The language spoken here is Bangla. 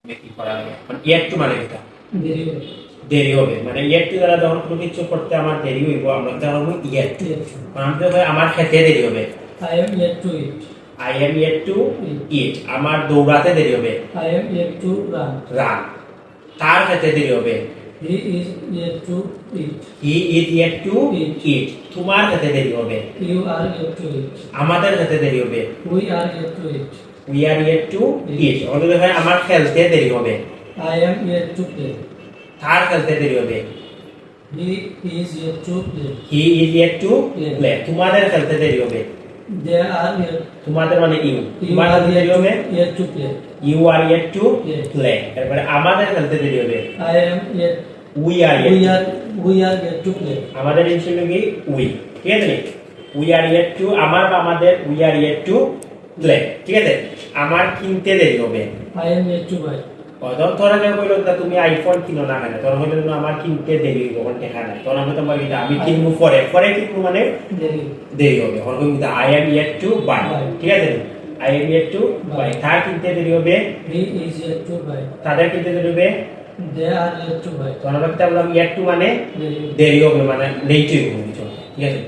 কি করা হবে মানে একটু মানে এটা দেরি হবে মানে একটু দ্বারা যখন কোনো কিছু করতে আমার দেরি হইব আমরা তখন একটু মানে আমি তো আমার খেতে দেরি হবে I am yet to eat. I am yet to eat আমার দৌড়াতে দেরি হবে I am yet to run. Run তার খেতে দেরি হবে He is yet to eat. He is yet to eat তোমার খেতে দেরি হবে You are yet to eat. আমাদের খেতে দেরি হবে We are yet to eat. We are yet to eat অর্থাৎ দেখেন আমার খেলতে দেরি হবে I am yet to play. তার খেলতে দেরি হবে He is yet to play. He is yet to play তোমাদের খেলতে দেরি হবে They are yet. তোমাদের মানে ইউ You তোমার are খেলতে দেরি হবে yet to play. You are yet to Yes. Play তারপরে আমাদের খেলতে দেরি হবে I am yet. We are We are yet to play. আমাদের ইনশিয়াল কি উই ঠিক আছে নি উই আর ইয়েট টু আমার বা আমাদের we are yet to play ঠিক আছে আমার কিনতে দেরি হবে I am yet to buy. অদম তোরা কেউ কইলো যে তুমি আইফোন কিনো না কেন তোরা হইলো না আমার কিনতে দেরি হবে কোন টাকা নাই তোরা আমি তোমার এটা আমি কিনবো পরে পরে কিনবো মানে There is. দেরি হবে এখন কিন্তু I am yet to buy ঠিক আছে I am yet to buy তার কিনতে দেরি হবে He is yet to buy. তাদের কিনতে দেরি হবে They are yet to buy. তোরা বলতে আমরা ইয়েট টু মানে There is. দেরি হবে মানে লেট হইব ঠিক আছে